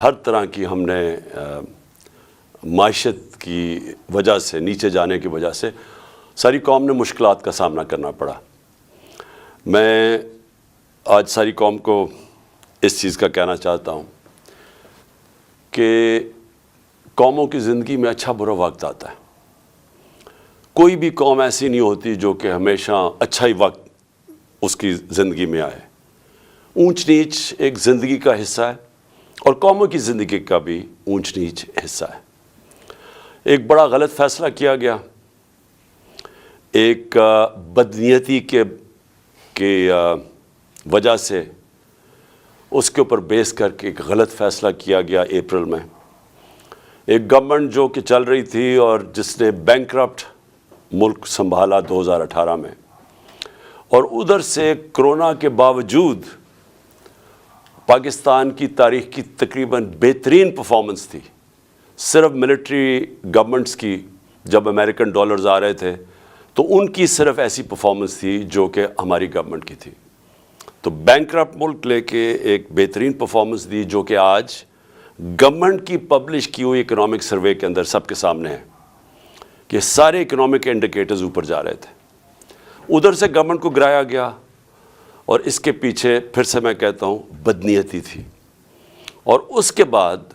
ہر طرح کی ہم نے معیشت کی وجہ سے نیچے جانے کی وجہ سے ساری قوم نے مشکلات کا سامنا کرنا پڑا۔ میں آج ساری قوم کو اس چیز کا کہنا چاہتا ہوں کہ قوموں کی زندگی میں اچھا برا وقت آتا ہے۔ کوئی بھی قوم ایسی نہیں ہوتی جو کہ ہمیشہ اچھا ہی وقت اس کی زندگی میں آئے۔ اونچ نیچ ایک زندگی کا حصہ ہے اور قوموں کی زندگی کا بھی اونچ نیچ حصہ ہے۔ ایک بڑا غلط فیصلہ کیا گیا، ایک بدنیتی کے وجہ سے اس کے اوپر بیس کر کے ایک غلط فیصلہ کیا گیا اپریل میں۔ ایک گورنمنٹ جو کہ چل رہی تھی اور جس نے بینکرپٹ ملک سنبھالا 2018 میں، اور ادھر سے کرونا کے باوجود پاکستان کی تاریخ کی تقریباً بہترین پرفارمنس تھی۔ صرف ملٹری گورنمنٹس کی جب امریکن ڈالرز آ رہے تھے تو ان کی صرف ایسی پرفارمنس تھی جو کہ ہماری گورنمنٹ کی تھی۔ تو بینکرپٹ ملک لے کے ایک بہترین پرفارمنس دی جو کہ آج گورنمنٹ کی پبلش کی ہوئی اکنامک سروے کے اندر سب کے سامنے ہے کہ سارے اکنامک انڈیکیٹرز اوپر جا رہے تھے۔ ادھر سے گورنمنٹ کو گرایا گیا اور اس کے پیچھے پھر سے میں کہتا ہوں بدنیتی تھی، اور اس کے بعد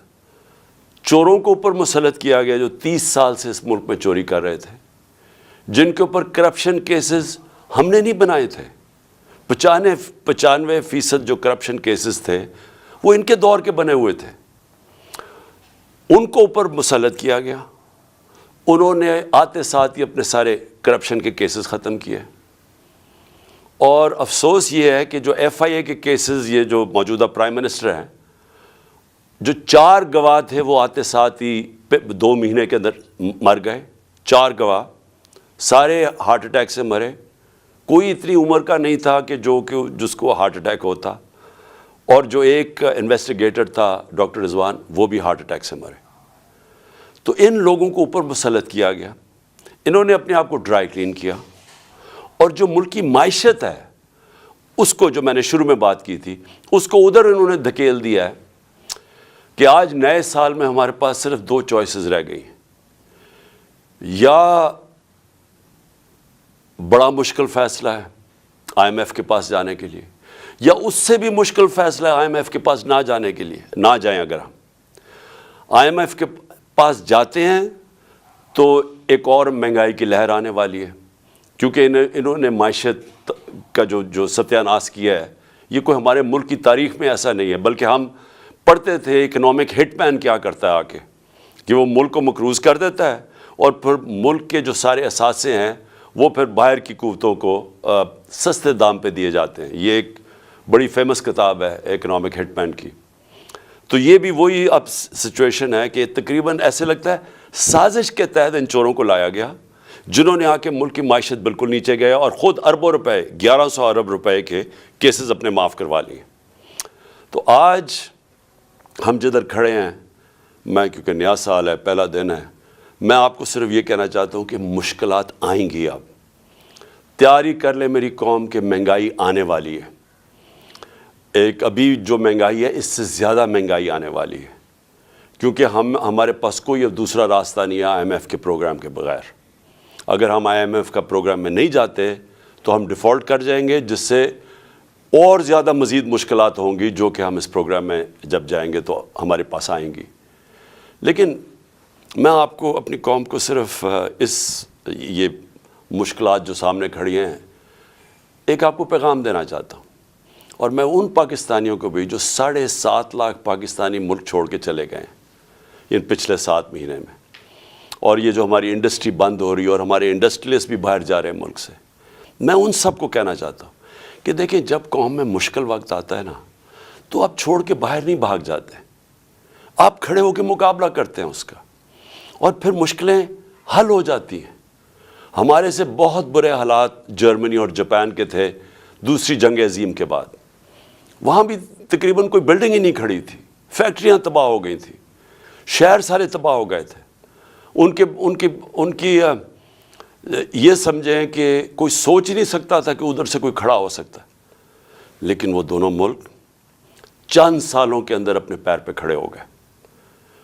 چوروں کو اوپر مسلط کیا گیا جو 30 سال سے اس ملک میں چوری کر رہے تھے، جن کے اوپر کرپشن کیسز ہم نے نہیں بنائے تھے۔ 95% جو کرپشن کیسز تھے وہ ان کے دور کے بنے ہوئے تھے، ان کو اوپر مسلط کیا گیا۔ انہوں نے آتے ساتھ ہی اپنے سارے کرپشن کے کیسز ختم کیے، اور افسوس یہ ہے کہ جو ایف آئی اے کے کیسز، یہ جو موجودہ پرائم منسٹر ہیں، جو 4 گواہ تھے وہ آتے ساتھ ہی 2 مہینے کے اندر مر گئے۔ 4 گواہ سارے ہارٹ اٹیک سے مرے۔ کوئی اتنی عمر کا نہیں تھا کہ جس کو ہارٹ اٹیک ہوتا، اور جو ایک انویسٹیگیٹر تھا ڈاکٹر رضوان، وہ بھی ہارٹ اٹیک سے مرے۔ تو ان لوگوں کو اوپر مسلط کیا گیا، انہوں نے اپنے آپ کو ڈرائی کلین کیا، اور جو ملک کی معیشت ہے اس کو، جو میں نے شروع میں بات کی تھی، اس کو ادھر انہوں نے دھکیل دیا ہے کہ آج نئے سال میں ہمارے پاس صرف 2 چوائسز رہ گئی ہیں۔ یا بڑا مشکل فیصلہ ہے آئی ایم ایف کے پاس جانے کے لیے، یا اس سے بھی مشکل فیصلہ ہے آئی ایم ایف کے پاس نہ جانے کے لیے، نہ جائیں۔ اگر ہم آئی ایم ایف کے پاس جاتے ہیں تو ایک اور مہنگائی کی لہر آنے والی ہے، کیونکہ انہوں نے معیشت کا جو ستیہ ناش کیا ہے، یہ کوئی ہمارے ملک کی تاریخ میں ایسا نہیں ہے۔ بلکہ ہم پڑھتے تھے اکنامک ہٹ مین کیا کرتا ہے آ کے، کہ وہ ملک کو مقروض کر دیتا ہے، اور پھر ملک کے جو سارے اثاثے ہیں وہ پھر باہر کی قوتوں کو سستے دام پہ دیے جاتے ہیں۔ یہ ایک بڑی فیمس کتاب ہے اکنامک ہٹ مین کی۔ تو یہ بھی وہی اب سچویشن ہے کہ تقریباً ایسے لگتا ہے سازش کے تحت ان چوروں کو لایا گیا، جنہوں نے آ کے ملک کی معیشت بالکل نیچے گیا، اور خود اربوں روپے، 1100 ارب روپے کے کیسز اپنے معاف کروا لیے۔ تو آج ہم جدھر کھڑے ہیں، میں کیونکہ نیا سال ہے، پہلا دن ہے، میں آپ کو صرف یہ کہنا چاہتا ہوں کہ مشکلات آئیں گی۔ اب تیاری کر لیں میری قوم کہ مہنگائی آنے والی ہے۔ ایک ابھی جو مہنگائی ہے اس سے زیادہ مہنگائی آنے والی ہے، کیونکہ ہمارے پاس کوئی اب دوسرا راستہ نہیں ہے آئی ایم ایف کے پروگرام کے بغیر۔ اگر ہم آئی ایم ایف کا پروگرام میں نہیں جاتے تو ہم ڈیفالٹ کر جائیں گے، جس سے اور زیادہ مزید مشکلات ہوں گی جو کہ ہم اس پروگرام میں جب جائیں گے تو ہمارے پاس آئیں گی۔ لیکن میں آپ کو، اپنی قوم کو، صرف یہ مشکلات جو سامنے کھڑی ہیں، ایک آپ کو پیغام دینا چاہتا ہوں، اور میں ان پاکستانیوں کو بھی جو 7.5 لاکھ پاکستانی ملک چھوڑ کے چلے گئے ہیں ان پچھلے 7 مہینے میں، اور یہ جو ہماری انڈسٹری بند ہو رہی ہے اور ہمارے انڈسٹریلسٹ بھی باہر جا رہے ہیں ملک سے، میں ان سب کو کہنا چاہتا ہوں کہ دیکھیں، جب قوم میں مشکل وقت آتا ہے نا، تو آپ چھوڑ کے باہر نہیں بھاگ جاتے، آپ کھڑے ہو کے مقابلہ کرتے ہیں اس کا، اور پھر مشکلیں حل ہو جاتی ہیں۔ ہمارے سے بہت برے حالات جرمنی اور جاپان کے تھے دوسری جنگ عظیم کے بعد۔ وہاں بھی تقریباً کوئی بلڈنگ ہی نہیں کھڑی تھی، فیکٹریاں تباہ ہو گئی تھیں، شہر سارے تباہ ہو گئے تھے۔ ان کی یہ سمجھیں کہ کوئی سوچ ہی نہیں سکتا تھا کہ ادھر سے کوئی کھڑا ہو سکتا ہے، لیکن وہ دونوں ملک چند سالوں کے اندر اپنے پیر پہ کھڑے ہو گئے۔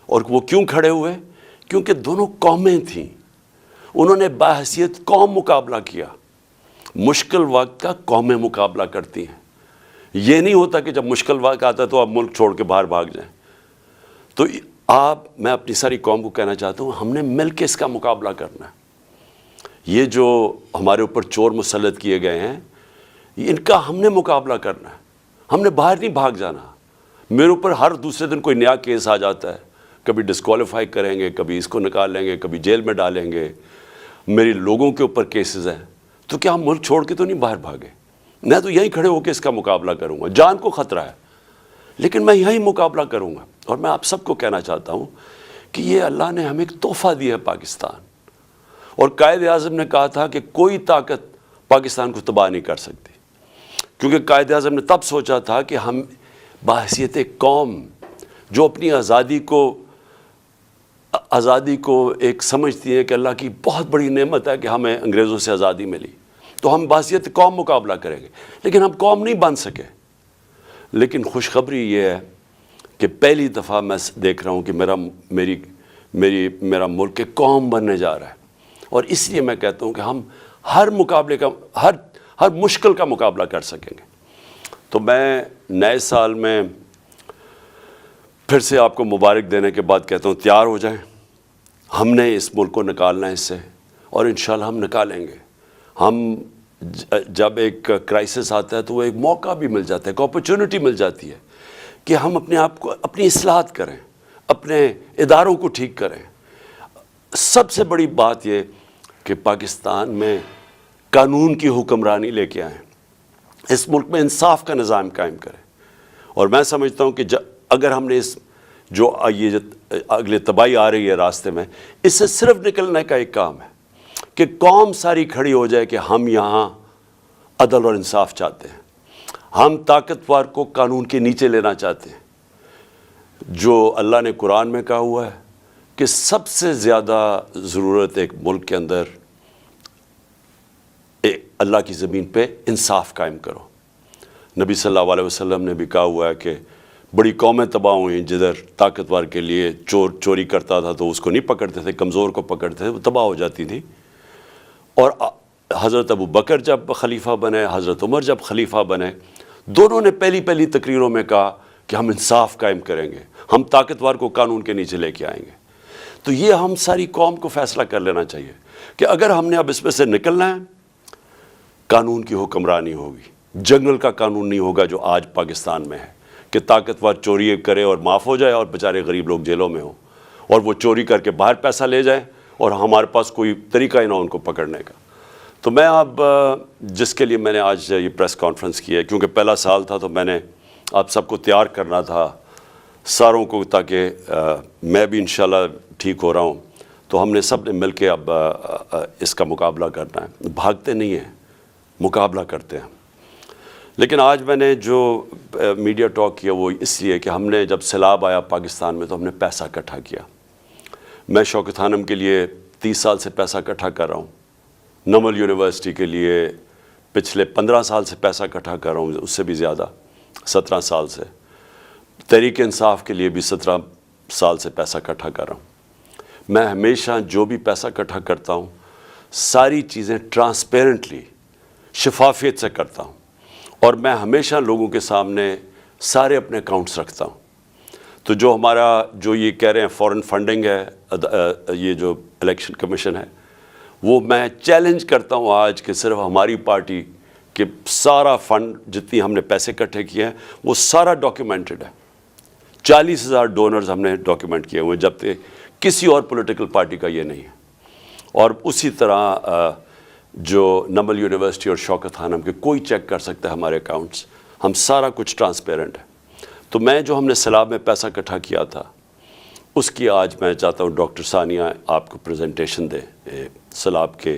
اور وہ کیوں کھڑے ہوئے؟ کیونکہ دونوں قومیں تھیں، انہوں نے باحثیت قوم مقابلہ کیا۔ مشکل وقت کا قومیں مقابلہ کرتی ہیں، یہ نہیں ہوتا کہ جب مشکل وقت آتا ہے تو آپ ملک چھوڑ کے باہر بھاگ جائیں۔ تو میں اپنی ساری قوم کو کہنا چاہتا ہوں، ہم نے مل کے اس کا مقابلہ کرنا ہے۔ یہ جو ہمارے اوپر چور مسلط کیے گئے ہیں، ان کا ہم نے مقابلہ کرنا ہے، ہم نے باہر نہیں بھاگ جانا۔ میرے اوپر ہر دوسرے دن کوئی نیا کیس آ جاتا ہے، کبھی ڈسکوالیفائی کریں گے، کبھی اس کو نکال لیں گے، کبھی جیل میں ڈالیں گے، میری لوگوں کے اوپر کیسز ہیں۔ تو کیا ہم ملک چھوڑ کے تو نہیں باہر بھاگے؟ میں تو یہیں کھڑے ہو کے اس کا مقابلہ کروں گا، جان کو خطرہ ہے لیکن میں یہیں مقابلہ کروں گا۔ اور میں آپ سب کو کہنا چاہتا ہوں کہ یہ اللہ نے ہمیں ایک تحفہ دیا ہے پاکستان، اور قائد اعظم نے کہا تھا کہ کوئی طاقت پاکستان کو تباہ نہیں کر سکتی، کیونکہ قائد اعظم نے تب سوچا تھا کہ ہم بحیثیت ایک قوم جو اپنی آزادی کو ایک سمجھتی ہے کہ اللہ کی بہت بڑی نعمت ہے کہ ہمیں انگریزوں سے آزادی ملی، تو ہم بحیثیت قوم مقابلہ کریں گے، لیکن ہم قوم نہیں بن سکے۔ لیکن خوشخبری یہ ہے کہ پہلی دفعہ میں دیکھ رہا ہوں کہ میرا ملک ایک قوم بننے جا رہا ہے، اور اس لیے میں کہتا ہوں کہ ہم ہر مشکل کا مقابلہ کر سکیں گے۔ تو میں نئے سال میں پھر سے آپ کو مبارک دینے کے بعد کہتا ہوں، تیار ہو جائیں، ہم نے اس ملک کو نکالنا ہے اس سے، اور انشاءاللہ ہم نکالیں گے۔ ہم جب ایک کرائسس آتا ہے تو وہ ایک موقع بھی مل جاتا ہے، ایک اپرچونٹی مل جاتی ہے کہ ہم اپنے آپ کو اپنی اصلاحات کریں، اپنے اداروں کو ٹھیک کریں۔ سب سے بڑی بات یہ کہ پاکستان میں قانون کی حکمرانی لے کے آئیں، اس ملک میں انصاف کا نظام قائم کریں۔ اور میں سمجھتا ہوں کہ اگر ہم نے جو اگلے تباہی آ رہی ہے راستے میں، اس سے صرف نکلنے کا ایک کام ہے کہ قوم ساری کھڑی ہو جائے کہ ہم یہاں عدل اور انصاف چاہتے ہیں، ہم طاقتور کو قانون کے نیچے لینا چاہتے ہیں۔ جو اللہ نے قرآن میں کہا ہوا ہے کہ سب سے زیادہ ضرورت ایک ملک کے اندر اللہ کی زمین پہ انصاف قائم کرو۔ نبی صلی اللہ علیہ وسلم نے بھی کہا ہوا ہے کہ بڑی قومیں تباہ ہوئیں جدھر طاقتور کے لیے چوری کرتا تھا تو اس کو نہیں پکڑتے تھے، کمزور کو پکڑتے تھے، وہ تباہ ہو جاتی تھی۔ اور حضرت ابو بکر جب خلیفہ بنے، حضرت عمر جب خلیفہ بنے، دونوں نے پہلی تقریروں میں کہا کہ ہم انصاف قائم کریں گے، ہم طاقتور کو قانون کے نیچے لے کے آئیں گے۔ تو یہ ہم ساری قوم کو فیصلہ کر لینا چاہیے کہ اگر ہم نے اب اس میں سے نکلنا ہے، قانون کی حکمرانی ہوگی، جنگل کا قانون نہیں ہوگا جو آج پاکستان میں ہے کہ طاقتور چوری کرے اور معاف ہو جائے اور بیچارے غریب لوگ جیلوں میں ہوں، اور وہ چوری کر کے باہر پیسہ لے جائیں اور ہمارے پاس کوئی طریقہ ہی نہ ان کو پکڑنے کا۔ تو میں اب جس کے لیے میں نے آج یہ پریس کانفرنس کی ہے، کیونکہ پہلا سال تھا تو میں نے آپ سب کو تیار کرنا تھا ساروں کو، تاکہ میں بھی انشاءاللہ ٹھیک ہو رہا ہوں، تو ہم نے سب نے مل کے اب اس کا مقابلہ کرنا ہے۔ بھاگتے نہیں ہیں، مقابلہ کرتے ہیں۔ لیکن آج میں نے جو میڈیا ٹاک کیا وہ اس لیے کہ ہم نے جب سیلاب آیا پاکستان میں تو ہم نے پیسہ اکٹھا کیا۔ میں شوکت خانم کے لیے 30 سال سے پیسہ اکٹھا کر رہا ہوں، نمل یونیورسٹی کے لیے پچھلے 15 سال سے پیسہ اکٹھا کر رہا ہوں، اس سے بھی زیادہ 17 سال سے، تحریک انصاف کے لیے بھی 17 سال سے پیسہ اکٹھا کر رہا ہوں۔ میں ہمیشہ جو بھی پیسہ اکٹھا کرتا ہوں ساری چیزیں ٹرانسپیرنٹلی، شفافیت سے کرتا ہوں، اور میں ہمیشہ لوگوں کے سامنے سارے اپنے اکاؤنٹس رکھتا ہوں۔ تو جو ہمارا جو یہ کہہ رہے ہیں فورن فنڈنگ ہے، یہ جو الیکشن کمیشن ہے، وہ میں چیلنج کرتا ہوں آج کہ صرف ہماری پارٹی کے سارا فنڈ جتنی ہم نے پیسے اکٹھے کیے ہیں وہ سارا ڈاکیومنٹڈ ہے۔ 40,000 ڈونرز ہم نے ڈاکیومنٹ کیے ہوئے، جب کہ کسی اور پولیٹیکل پارٹی کا یہ نہیں ہے۔ اور اسی طرح جو نمل یونیورسٹی اور شوکت خانم کے کوئی چیک کر سکتا ہے ہمارے اکاؤنٹس، ہم سارا کچھ ٹرانسپیرنٹ ہے۔ تو میں جو ہم نے سیلاب میں پیسہ اکٹھا کیا تھا اس کی آج میں چاہتا ہوں ڈاکٹر ثانیہ آپ کو پریزنٹیشن دے، سیلاب کے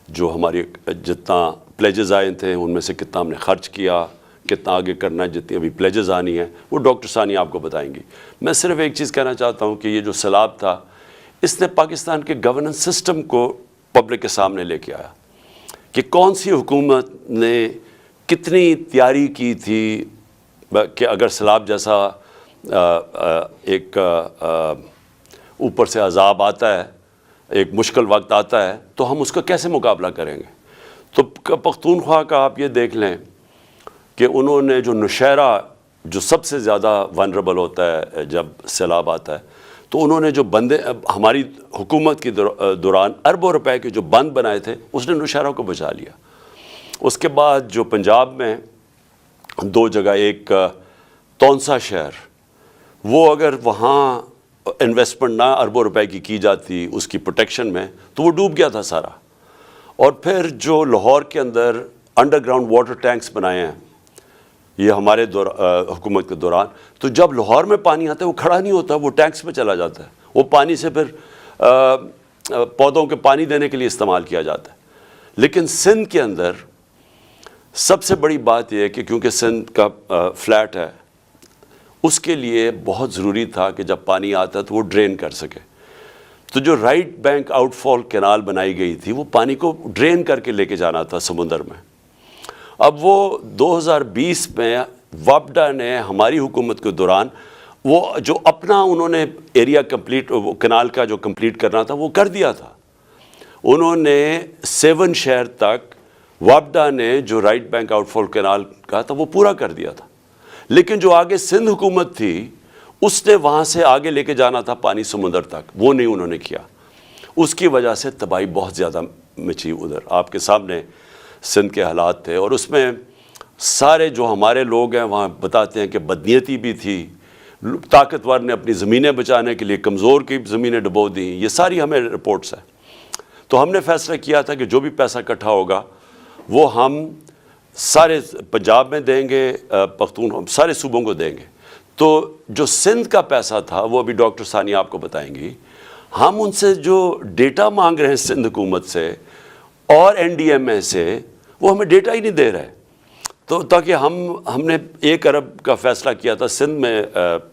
جو ہماری جتنا پلیجز آئے تھے ان میں سے کتنا ہم نے خرچ کیا، کتنا آگے کرنا ہے، جتنی ابھی پلیجز آنی ہیں وہ ڈاکٹر ثانیہ آپ کو بتائیں گی۔ میں صرف ایک چیز کہنا چاہتا ہوں کہ یہ جو سیلاب تھا اس نے پاکستان کے گورننس سسٹم کو پبلک کے سامنے لے کے آیا کہ کون سی حکومت نے کتنی تیاری کی تھی کہ اگر سیلاب جیسا ایک اوپر سے عذاب آتا ہے, ایک مشکل وقت آتا ہے, تو ہم اس کا کیسے مقابلہ کریں گے؟ تو پختونخوا کا آپ یہ دیکھ لیں کہ انہوں نے جو نوشہرہ جو سب سے زیادہ ونریبل ہوتا ہے جب سیلاب آتا ہے, تو انہوں نے جو بندے ہماری حکومت کی دوران اربوں روپے کے جو بند بنائے تھے, اس نے نوشہرہ کو بچا لیا. اس کے بعد جو پنجاب میں 2 جگہ, ایک تونسا شہر, وہ اگر وہاں انویسٹمنٹ نہ اربوں روپے کی جاتی اس کی پروٹیکشن میں, تو وہ ڈوب گیا تھا سارا. اور پھر جو لاہور کے اندر انڈر گراؤنڈ واٹر ٹینکس بنائے ہیں یہ ہمارے حکومت کے دوران, تو جب لاہور میں پانی آتا ہے وہ کھڑا نہیں ہوتا, وہ ٹینکس میں چلا جاتا ہے. وہ پانی سے پھر پودوں کے پانی دینے کے لیے استعمال کیا جاتا ہے. لیکن سندھ کے اندر سب سے بڑی بات یہ ہے کہ کیونکہ سندھ کا فلیٹ ہے, اس کے لیے بہت ضروری تھا کہ جب پانی آتا ہے تو وہ ڈرین کر سکے. تو جو رائٹ بینک آؤٹ فال کینال بنائی گئی تھی, وہ پانی کو ڈرین کر کے لے کے جانا تھا سمندر میں. اب وہ 2020 میں وابڈا نے ہماری حکومت کے دوران وہ جو اپنا انہوں نے ایریا کمپلیٹ, وہ کینال کا جو کمپلیٹ کرنا تھا وہ کر دیا تھا. انہوں نے 7 شہر تک وابڈا نے جو رائٹ بینک آؤٹ فال کینال کا تھا وہ پورا کر دیا تھا. لیکن جو آگے سندھ حکومت تھی, اس نے وہاں سے آگے لے کے جانا تھا پانی سمندر تک, وہ نہیں انہوں نے کیا. اس کی وجہ سے تباہی بہت زیادہ مچی. ادھر آپ کے سامنے سندھ کے حالات تھے, اور اس میں سارے جو ہمارے لوگ ہیں وہاں بتاتے ہیں کہ بدنیتی بھی تھی, طاقتور نے اپنی زمینیں بچانے کے لیے کمزور کی زمینیں ڈبو دیں. یہ ساری ہمیں رپورٹس ہیں. تو ہم نے فیصلہ کیا تھا کہ جو بھی پیسہ اکٹھا ہوگا وہ ہم سارے پنجاب میں دیں گے, سارے صوبوں کو دیں گے. تو جو سندھ کا پیسہ تھا وہ ابھی ڈاکٹر ثانیہ آپ کو بتائیں گی. ہم ان سے جو ڈیٹا مانگ رہے ہیں سندھ حکومت سے اور NDMA سے, وہ ہمیں ڈیٹا ہی نہیں دے رہے. تو تاکہ ہم نے 1 ارب کا فیصلہ کیا تھا سندھ میں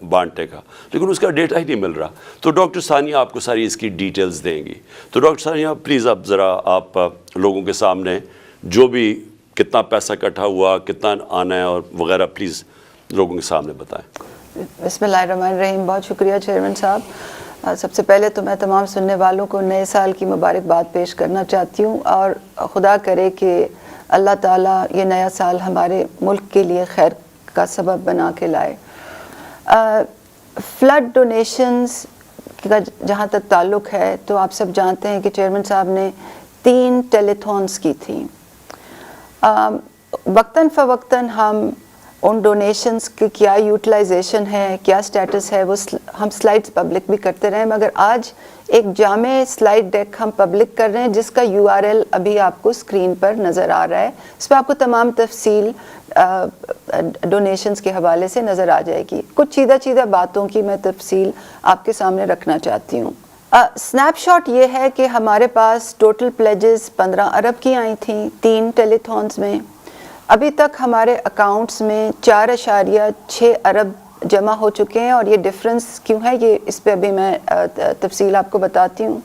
بانٹنے کا, لیکن اس کا ڈیٹا ہی نہیں مل رہا. تو ڈاکٹر ثانیہ آپ کو ساری اس کی ڈیٹیلز دیں گی. تو ڈاکٹر ثانیہ پلیز اب ذرا آپ لوگوں کے سامنے جو بھی کتنا پیسہ اکٹھا ہوا, کتنا آنا ہے اور وغیرہ, پلیز لوگوں کے سامنے بتائیں. بسم اللہ الرحمن الرحیم. بہت شکریہ چیئرمین صاحب. سب سے پہلے تو میں تمام سننے والوں کو نئے سال کی مبارکباد پیش کرنا چاہتی ہوں, اور خدا کرے کہ اللہ تعالیٰ یہ نیا سال ہمارے ملک کے لیے خیر کا سبب بنا کے لائے. فلڈ ڈونیشنز کا جہاں تک تعلق ہے, تو آپ سب جانتے ہیں کہ چیئرمین صاحب نے 3 ٹیلیتھونس کی تھیں. وقتاً فوقتاً ہم ان ڈونیشنز کی کیا یوٹیلائزیشن ہے, کیا سٹیٹس ہے, وہ ہم سلائڈز پبلک بھی کرتے رہے, مگر آج ایک جامع سلائڈ ڈیک ہم پبلک کر رہے ہیں جس کا URL ابھی آپ کو سکرین پر نظر آ رہا ہے. اس پہ آپ کو تمام تفصیل ڈونیشنز کے حوالے سے نظر آ جائے گی. کچھ چیدہ باتوں کی میں تفصیل آپ کے سامنے رکھنا چاہتی ہوں. سنیپ شاٹ یہ ہے کہ ہمارے پاس ٹوٹل پلیجز 15 ارب کی آئی تھیں 3 ٹیلیتھونز میں. ابھی تک ہمارے اکاؤنٹس میں 4.6 ارب جمع ہو چکے ہیں, اور یہ ڈفرنس کیوں ہے یہ اس پہ ابھی میں تفصیل آپ کو بتاتی ہوں.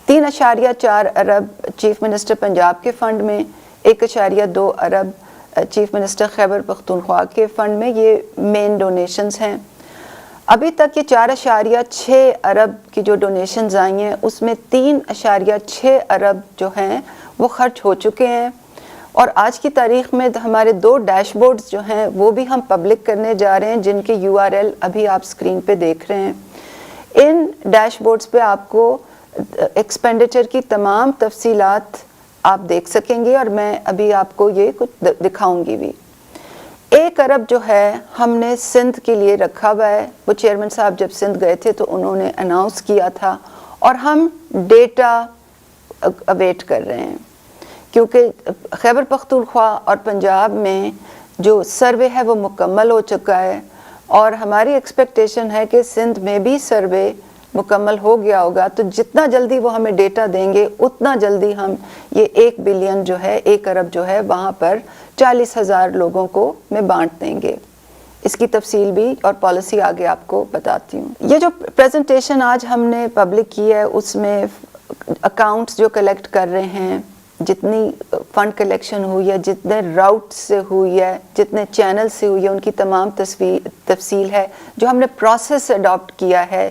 3.4 ارب چیف منسٹر پنجاب کے فنڈ میں, 1.2 ارب چیف منسٹر خیبر پختونخوا کے فنڈ میں, یہ مین ڈونیشنز ہیں. ابھی تک یہ 4.6 ارب کی جو ڈونیشنز آئی ہیں اس میں 3.6 ارب جو ہیں وہ خرچ ہو چکے ہیں. اور آج کی تاریخ میں ہمارے 2 ڈیش بورڈز جو ہیں وہ بھی ہم پبلک کرنے جا رہے ہیں, جن کے URL ابھی آپ سکرین پہ دیکھ رہے ہیں. ان ڈیش بورڈز پہ آپ کو ایکسپینڈیچر کی تمام تفصیلات آپ دیکھ سکیں گے, اور میں ابھی آپ کو یہ کچھ دکھاؤں گی بھی. 1 ارب جو ہے ہم نے سندھ کے لیے رکھا ہوا ہے. وہ چیئرمین صاحب جب سندھ گئے تھے تو انہوں نے اناؤنس کیا تھا, اور ہم ڈیٹا اویٹ کر رہے ہیں, کیونکہ خیبر پختونخوا اور پنجاب میں جو سروے ہے وہ مکمل ہو چکا ہے, اور ہماری ایکسپیکٹیشن ہے کہ سندھ میں بھی سروے مکمل ہو گیا ہوگا. تو جتنا جلدی وہ ہمیں ڈیٹا دیں گے اتنا جلدی ہم یہ 1 بلین جو ہے 1 ارب جو ہے وہاں پر 40,000 لوگوں کو میں بانٹ دیں گے. اس کی تفصیل بھی اور پالیسی آگے آپ کو بتاتی ہوں. یہ جو پریزنٹیشن آج ہم نے پبلک کی ہے اس میں اکاؤنٹس جو کلیکٹ کر رہے ہیں, جتنی فنڈ کلیکشن ہوئی ہے, جتنے راؤٹ سے ہوئی ہے, جتنے چینل سے ہوئی ہے, ان کی تمام تفصیل ہے. جو ہم نے پروسیس اڈاپٹ کیا ہے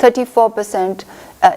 34%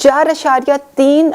4.3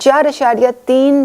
4.3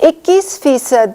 21%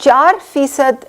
4%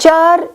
4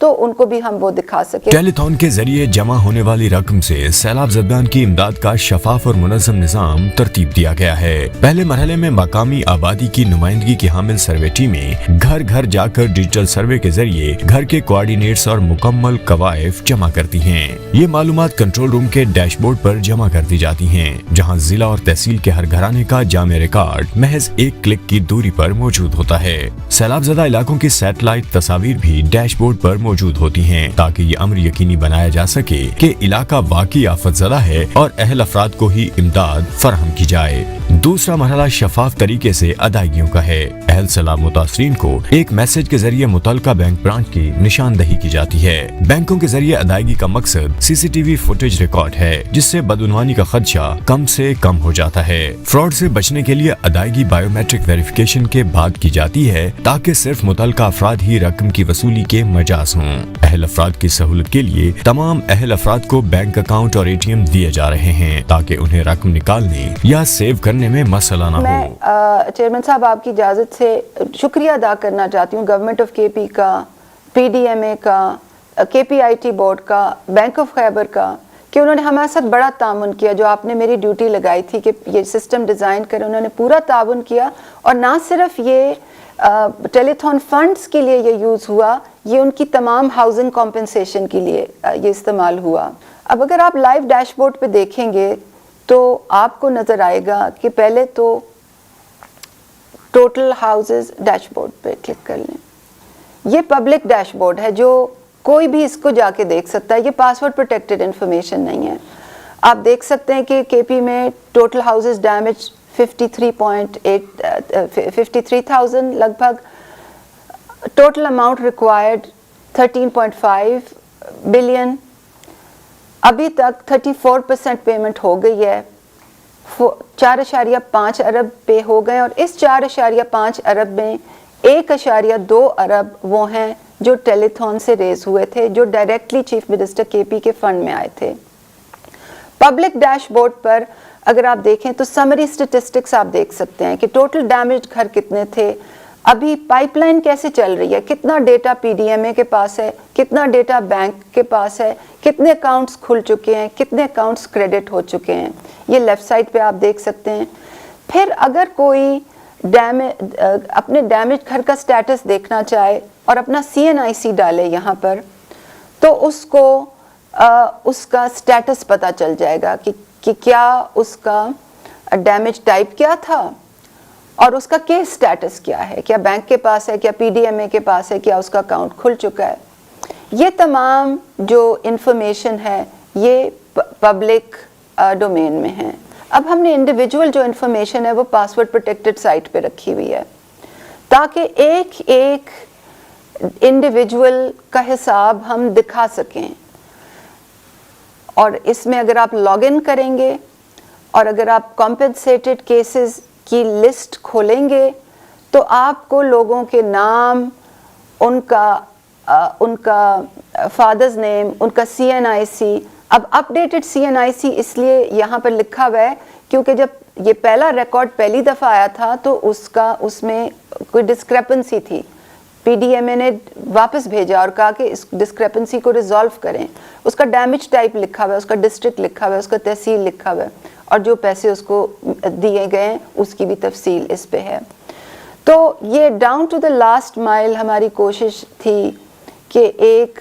تو ان کو بھی ہم وہ دکھا سکیں. ٹیلی-تھون کے ذریعے جمع ہونے والی رقم سے سیلاب زدگان کی امداد کا شفاف اور منظم نظام ترتیب دیا گیا ہے. پہلے مرحلے میں مقامی آبادی کی نمائندگی کی حامل سروے ٹیمیں گھر گھر جا کر ڈیجیٹل سروے کے ذریعے گھر کے کوآرڈینیٹس اور مکمل قوائف جمع کرتی ہیں. یہ معلومات کنٹرول روم کے ڈیش بورڈ پر جمع کر دی جاتی ہیں، جہاں ضلع اور تحصیل کے ہر گھرانے کا جامع ریکارڈ محض ایک کلک کی دوری پر موجود ہوتا ہے. سیلاب زدہ علاقوں کی سیٹلائٹ تصاویر بھی ڈیش بورڈ پر موجود ہوتی ہیں تاکہ یہ امر یقینی بنایا جا سکے کہ علاقہ واقعی آفت زدہ ہے اور اہل افراد کو ہی امداد فراہم کی جائے. دوسرا مرحلہ شفاف طریقے سے ادائیگیوں کا ہے. اہل سیلاب متاثرین کو ایک میسج کے ذریعے متعلقہ بینک برانچ کی نشاندہی کی جاتی ہے. بینکوں کے ذریعے ادائیگی کا مقصد C C T V footage record ہے، جس سے بدعنوانی کا خدشہ کم سے کم ہو جاتا ہے. فراڈ سے بچنے کے لیے ادائیگی بایو میٹرک ویریفیکیشن کے بعد کی جاتی ہے تاکہ صرف متعلقہ افراد ہی رقم کی وصولی کے مجاز ہوں. اہل افراد کی سہولت کے لیے تمام اہل افراد کو بینک اکاؤنٹ اور اے ٹی ایم دیے جا رہے ہیں تاکہ انہیں رقم نکالنے یا سیو کرنے میں مسئلہ نہ ہو. میں چیئرمین صاحب آپ کی اجازت سے شکریہ ادا کرنا چاہتی ہوں گورنمنٹ آف کے پی کا، پی ڈی ایم اے کا، کے پی آئی ٹی بورڈ کا، بینک آف خیبر کا، کہ انہوں نے ہمارے ساتھ بڑا تعاون کیا. جو آپ نے میری ڈیوٹی لگائی تھی کہ یہ سسٹم ڈیزائن کرے، انہوں نے پورا تعاون کیا. اور نہ صرف یہ ٹیلی-تھون فنڈز کے لیے یہ یوز ہوا، یہ ان کی تمام ہاؤسنگ کمپنسیشن کے لیے یہ استعمال ہوا. اب اگر آپ لائیو ڈیش بورڈ پہ دیکھیں گے تو آپ کو نظر آئے گا کہ پہلے تو ٹوٹل ہاؤسز ڈیش بورڈ پہ کلک کر لیں. یہ پبلک ڈیش بورڈ ہے، جو کوئی بھی اس کو جا کے دیکھ سکتا ہے. یہ پاسورڈ پروٹیکٹڈ انفارمیشن نہیں ہے. آپ دیکھ سکتے ہیں کہ کے پی میں ٹوٹل ہاؤسز ڈیمیج 53,000 لگ بھگ. Total amount required 13.5 billion. ابھی تک 34% پیمنٹ ہو گئی ہے. 4.5 ارب پے ہو گئے، اور اس 4.5 ارب میں 1.2 ارب وہ ہیں جو ٹیلی-تھون سے ریز ہوئے تھے، جو ڈائریکٹلی چیف منسٹر کے پی کے فنڈ میں آئے تھے. پبلک ڈیش بورڈ پر اگر آپ دیکھیں تو سمری سٹیٹسٹکس آپ دیکھ سکتے ہیں کہ ٹوٹل ڈیمیج گھر کتنے تھے، ابھی پائپ لائن کیسے چل رہی ہے، کتنا ڈیٹا پی ڈی ایم اے کے پاس ہے، کتنا ڈیٹا بینک کے پاس ہے، کتنے اکاؤنٹس کھل چکے ہیں، کتنے اکاؤنٹس کریڈٹ ہو چکے ہیں. یہ لیفٹ سائڈ پہ آپ دیکھ سکتے ہیں. پھر اگر کوئی اپنے ڈیمیج گھر کا سٹیٹس دیکھنا چاہے اور اپنا سی این آئی سی ڈالے یہاں پر، تو اس کو اس کا سٹیٹس پتہ چل جائے گا کہ کیا اس کا ڈیمیج ٹائپ کیا تھا اور اس کا کیس سٹیٹس کیا ہے، کیا بینک کے پاس ہے، کیا پی ڈی ایم اے کے پاس ہے، کیا اس کا اکاؤنٹ کھل چکا ہے. یہ تمام جو انفارمیشن ہے یہ پبلک ڈومین میں ہے. اب ہم نے انڈیویجول جو انفارمیشن ہے وہ پاسورڈ پروٹیکٹڈ سائٹ پہ رکھی ہوئی ہے تاکہ ایک ایک انڈیویجول کا حساب ہم دکھا سکیں. اور اس میں اگر آپ لاگ ان کریں گے اور اگر آپ کمپنسیٹڈ کیسز کی لسٹ کھولیں گے تو آپ کو لوگوں کے نام، ان کا فادرز نیم، ان کا سی این آئی سی. اب اپڈیٹڈ سی این آئی سی اس لیے یہاں پر لکھا ہوا ہے کیونکہ جب یہ پہلا ریکارڈ پہلی دفعہ آیا تھا تو اس میں کوئی ڈسکریپنسی تھی. پی ڈی ایم اے نے واپس بھیجا اور کہا کہ اس ڈسکریپنسی کو ریزالو کریں. اس کا ڈیمیج ٹائپ لکھا ہوا ہے، اس کا ڈسٹرکٹ لکھا ہوا ہے، اس کا تحصیل لکھا ہوا ہے، اور جو پیسے اس کو دیے گئے ہیں اس کی بھی تفصیل اس پہ ہے. تو یہ ڈاؤن ٹو دا لاسٹ مائل ہماری کوشش تھی کہ ایک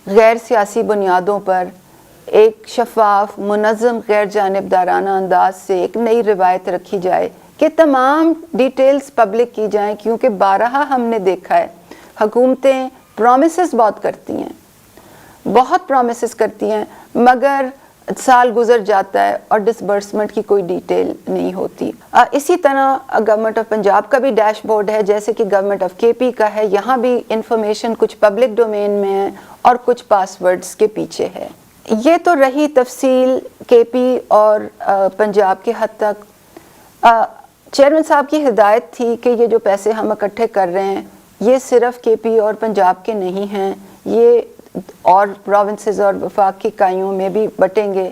غیر سیاسی بنیادوں پر ایک شفاف، منظم، غیر جانبدارانہ انداز سے ایک نئی روایت رکھی جائے کہ تمام ڈیٹیلز پبلک کی جائیں. کیونکہ بارہا ہم نے دیکھا ہے حکومتیں پرومسز بہت کرتی ہیں، بہت پرومسز کرتی ہیں، مگر سال گزر جاتا ہے اور ڈسبرسمنٹ کی کوئی ڈیٹیل نہیں ہوتی. اسی طرح گورنمنٹ آف پنجاب کا بھی ڈیش بورڈ ہے، جیسے کہ گورنمنٹ آف کے پی کا ہے. یہاں بھی انفارمیشن کچھ پبلک ڈومین میں ہے اور کچھ پاس ورڈز کے پیچھے ہے. یہ تو رہی تفصیل کے پی اور پنجاب کے حد تک. چیئرمین صاحب کی ہدایت تھی کہ یہ جو پیسے ہم اکٹھے کر رہے ہیں یہ صرف کے پی اور پنجاب کے نہیں ہیں، یہ اور پروونسز اور وفاق کی اکائیوں میں بھی بٹیں گے.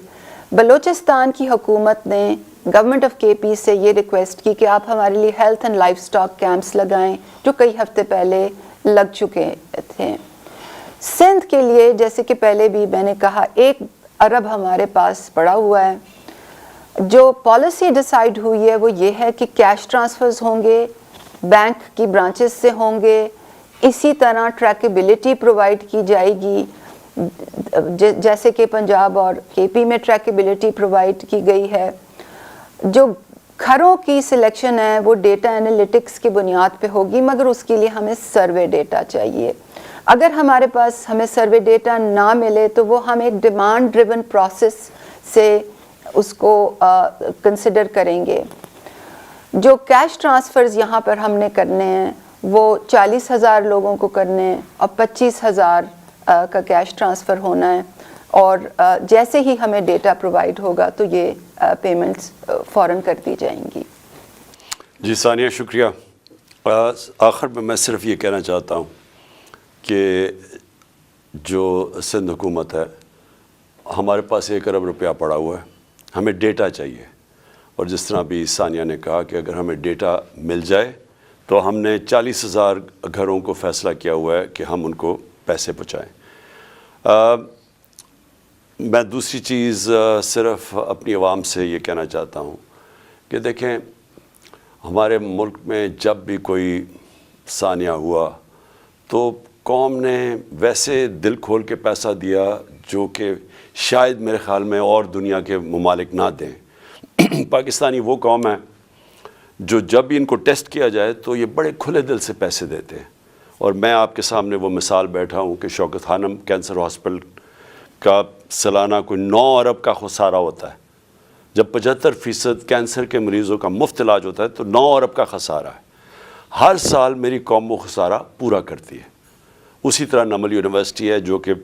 بلوچستان کی حکومت نے گورنمنٹ آف کے پی سے یہ ریکویسٹ کی کہ آپ ہمارے لیے health and life stock camps لگائیں، جو کئی ہفتے پہلے لگ چکے تھے. سندھ کے لیے جیسے کہ پہلے بھی میں نے کہا 1 ارب ہمارے پاس پڑا ہوا ہے. جو پالیسی ڈیسائیڈ ہوئی ہے وہ یہ ہے کہ کیش ٹرانسفرز ہوں گے بینک کی برانچز سے ہوں گے. اسی طرح ٹریکیبلٹی پرووائڈ کی جائے گی جیسے کہ پنجاب اور کے پی میں ٹریکیبلٹی پرووائڈ کی گئی ہے. جو گھروں کی سلیکشن ہے وہ ڈیٹا انالیٹکس کی بنیاد پہ ہوگی مگر اس کے لیے ہمیں سروے ڈیٹا چاہیے. اگر ہمارے پاس ہمیں سروے ڈیٹا نہ ملے تو وہ ہم ایک ڈیمانڈ ڈریون پروسیس سے اس کو کنسیڈر کریں گے. جو کیش ٹرانسفرز یہاں پر ہم نے کرنے ہیں وہ 40,000 لوگوں کو کرنے ہیں اور 25,000 کا کیش ٹرانسفر ہونا ہے. اور جیسے ہی ہمیں ڈیٹا پرووائڈ ہوگا تو یہ پیمنٹس فوراً کر دی جائیں گی. جی ثانیہ شکریہ. آخر میں صرف یہ کہنا چاہتا ہوں کہ جو سندھ حکومت ہے ہمارے پاس 1 ارب روپیہ پڑا ہوا ہے. ہمیں ڈیٹا چاہیے اور جس طرح بھی ثانیہ نے کہا کہ اگر ہمیں ڈیٹا مل جائے تو ہم نے 40,000 گھروں کو فیصلہ کیا ہوا ہے کہ ہم ان کو پیسے پہنچائیں. میں دوسری چیز صرف اپنی عوام سے یہ کہنا چاہتا ہوں کہ دیکھیں ہمارے ملک میں جب بھی کوئی ثانیہ ہوا تو قوم نے ویسے دل کھول کے پیسہ دیا جو کہ شاید میرے خیال میں اور دنیا کے ممالک نہ دیں. پاکستانی وہ قوم ہے جو جب بھی ان کو ٹیسٹ کیا جائے تو یہ بڑے کھلے دل سے پیسے دیتے ہیں. اور میں آپ کے سامنے وہ مثال بیٹھا ہوں کہ شوکت خانم کینسر ہاسپٹل کا سالانہ کوئی 9 ارب کا خسارہ ہوتا ہے. جب 75% کینسر کے مریضوں کا مفت علاج ہوتا ہے تو 9 ارب کا خسارہ ہے. ہر سال میری قوم وہ خسارہ پورا کرتی ہے. اسی طرح نمل یونیورسٹی ہے جو کہ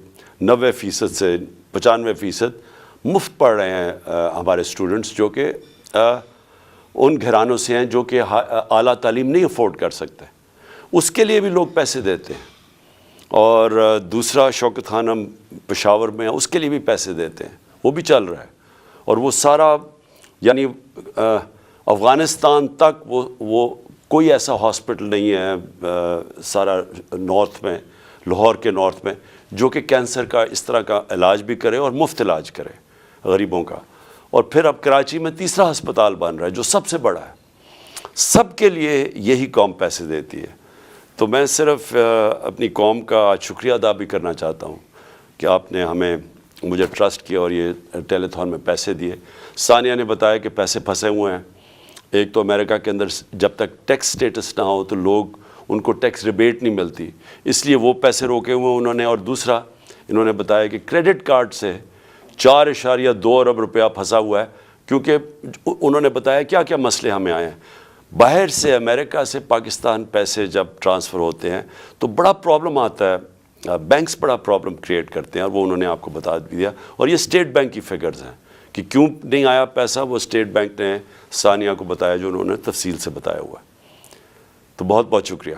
90% سے 95% مفت پڑھ رہے ہیں ہمارے اسٹوڈنٹس جو کہ ان گھرانوں سے ہیں جو کہ اعلیٰ تعلیم نہیں افورڈ کر سکتے. اس کے لیے بھی لوگ پیسے دیتے ہیں. اور دوسرا شوکت خانم پشاور میں ہے اس کے لیے بھی پیسے دیتے ہیں. وہ بھی چل رہا ہے. اور وہ سارا یعنی افغانستان تک وہ کوئی ایسا ہاسپٹل نہیں ہے سارا نارتھ میں لاہور کے نارتھ میں جو کہ کینسر کا اس طرح کا علاج بھی کرے اور مفت علاج کرے غریبوں کا. اور پھر اب کراچی میں تیسرا ہسپتال بن رہا ہے جو سب سے بڑا ہے. سب کے لیے یہی قوم پیسے دیتی ہے. تو میں صرف اپنی قوم کا شکریہ ادا بھی کرنا چاہتا ہوں کہ آپ نے مجھے ٹرسٹ کیا اور یہ ٹیلی تھون میں پیسے دیے. ثانیہ نے بتایا کہ پیسے پھنسے ہوئے ہیں. ایک تو امریکہ کے اندر جب تک ٹیکس سٹیٹس نہ ہو تو لوگ ان کو ٹیکس ریبیٹ نہیں ملتی اس لیے وہ پیسے روکے ہوئے انہوں نے. اور دوسرا انہوں نے بتایا کہ کریڈٹ کارڈ سے 4.2 ارب روپیہ پھنسا ہوا ہے کیونکہ انہوں نے بتایا کیا کیا مسئلے ہمیں آئے ہیں. باہر سے امریکہ سے پاکستان پیسے جب ٹرانسفر ہوتے ہیں تو بڑا پرابلم آتا ہے. بینکس بڑا پرابلم کریٹ کرتے ہیں اور وہ انہوں نے آپ کو بتا دیا. اور یہ اسٹیٹ بینک کی فگرز ہیں کہ کیوں نہیں آیا پیسہ. وہ اسٹیٹ بینک نے ثانیہ کو بتایا جو انہوں نے تفصیل سے بتایا ہوا ہے. تو بہت بہت شکریہ.